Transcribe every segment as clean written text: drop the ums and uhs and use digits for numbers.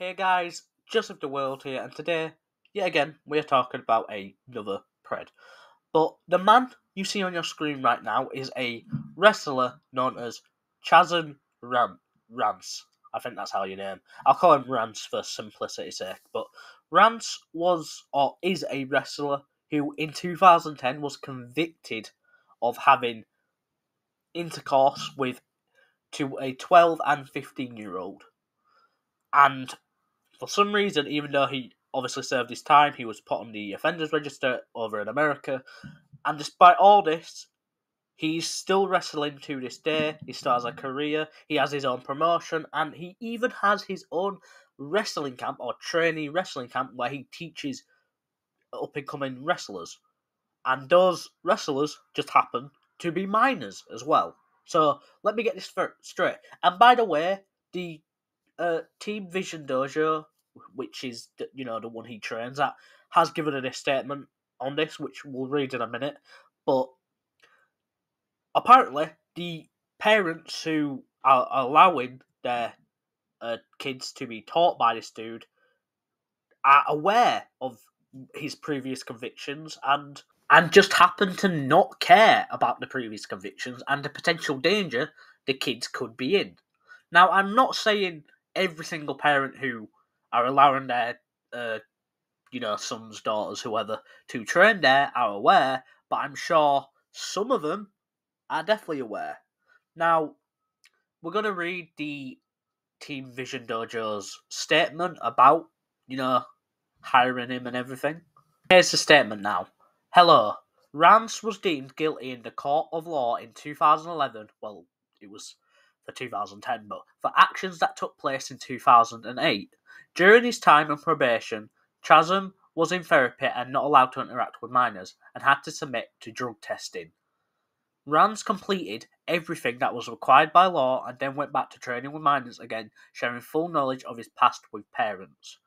Hey guys, Joseph the World here, and today, yet again, we are talking about another pred. But the man you see on your screen right now is a wrestler known as Chasyn Rance. I think that's how you name. I'll call him Rance for simplicity's sake. But Rance was or is a wrestler who in 2010 was convicted of having intercourse with to a 12 and 15-year-old. And for some reason, even though he obviously served his time, he was put on the offenders register over in America. And despite all this, he's still wrestling to this day. He still has a career. He has his own promotion, and he even has his own wrestling camp or trainee wrestling camp where he teaches up and coming wrestlers. And those wrestlers just happen to be minors as well. So let me get this straight. And by the way, the Team Vision Dojo, which is the one he trains at, has given a statement on this, which we'll read in a minute. But apparently, the parents who are allowing their kids to be taught by this dude are aware of his previous convictions and just happen to not care about the previous convictions and the potential danger the kids could be in. Now, I'm not saying every single parent who are allowing their, sons, daughters, whoever, to train there are aware, but I'm sure some of them are definitely aware. Now, we're going to read the Team Vision Dojo's statement about, hiring him and everything. Here's the statement now. Hello. Rance was deemed guilty in the court of law in 2011. Well, it was for 2010, but for actions that took place in 2008. During his time on probation, Chasyn was in therapy and not allowed to interact with minors and had to submit to drug testing. Rance completed everything that was required by law and then went back to training with minors again, sharing full knowledge of his past with parents.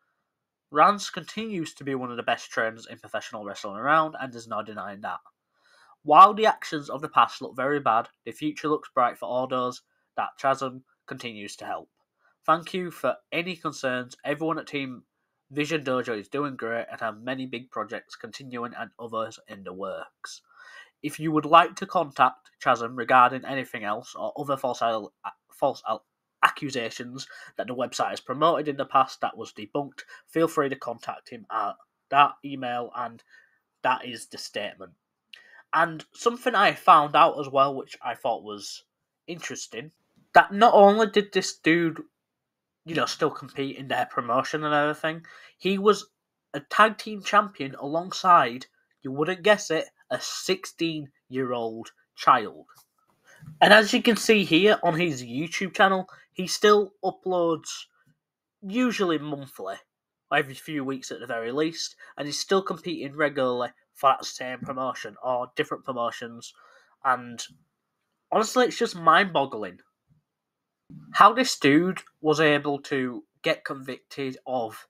Rance continues to be one of the best trainers in professional wrestling around, and there's no denying that. While the actions of the past look very bad, the future looks bright for all those that Chasyn continues to help. Thank you for any concerns. Everyone at Team Vision Dojo is doing great and have many big projects continuing and others in the works. If you would like to contact Chasyn regarding anything else or other false accusations that the website has promoted in the past that was debunked, feel free to contact him at that email, and that is the statement. And something I found out as well, which I thought was interesting, that not only did this dude, still compete in their promotion and everything, he was a tag team champion alongside, you wouldn't guess it, a 16-year-old child. And as you can see here on his YouTube channel, he still uploads usually monthly, every few weeks at the very least, and he's still competing regularly for that same promotion or different promotions. And honestly, it's just mind-boggling how this dude was able to get convicted of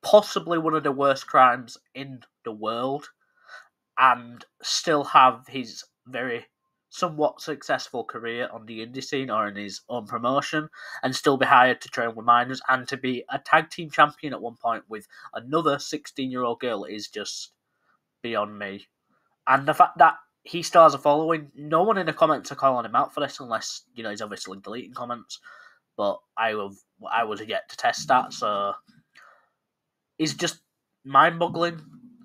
possibly one of the worst crimes in the world and still have his very somewhat successful career on the indie scene or in his own promotion and still be hired to train with minors and to be a tag team champion at one point with another 16-year-old girl is just beyond me. And the fact that he still has a following, no one in the comments are calling him out for this unless, he's obviously deleting comments, but I was yet to test that, so it's just mind-boggling.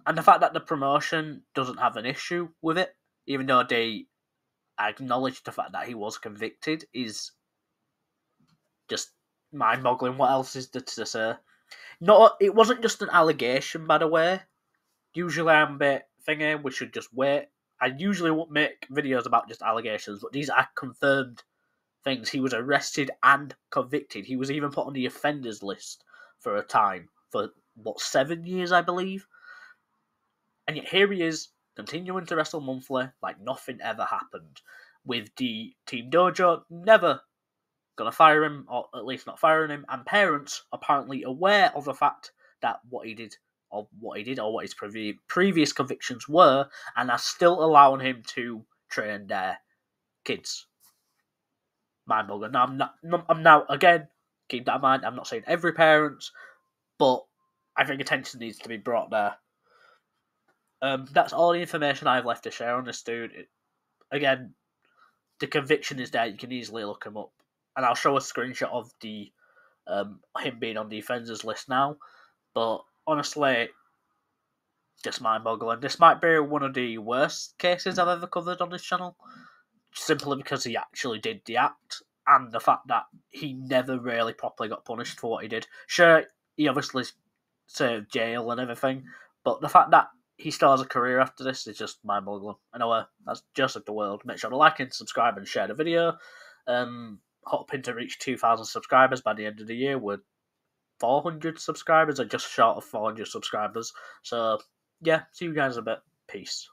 And the fact that the promotion doesn't have an issue with it, even though they acknowledge the fact that he was convicted, is just mind-boggling. What else is there to say? No, it wasn't just an allegation, by the way. Usually I'm a bit thinking we should just wait. I usually won't make videos about just allegations, but these are confirmed things. He was arrested and convicted. He was even put on the offenders list for a time, for 7 years, I believe. And yet here he is, continuing to wrestle monthly like nothing ever happened, with the Team Dojo never gonna fire him, or at least not firing him, and parents apparently aware of the fact that what he did or what his previous convictions were, and are still allowing him to train their kids. Mind-boggling. Now, I'm now again keep that in mind. I'm not saying every parent, but I think attention needs to be brought there. That's all the information I've left to share on this dude. Again, the conviction is there. You can easily look him up, and I'll show a screenshot of the him being on the offenders list now. But honestly, just mind-boggling. This might be one of the worst cases I've ever covered on this channel, simply because he actually did the act, and the fact that he never really properly got punished for what he did. Sure, he obviously served jail and everything, but the fact that he still has a career after this is just mind-boggling. Anyway, that's Joseph the World. Make sure to like and subscribe and share the video. Hoping to reach 2,000 subscribers by the end of the year with 400 subscribers, or just short of 400 subscribers. So, yeah, see you guys in a bit. Peace.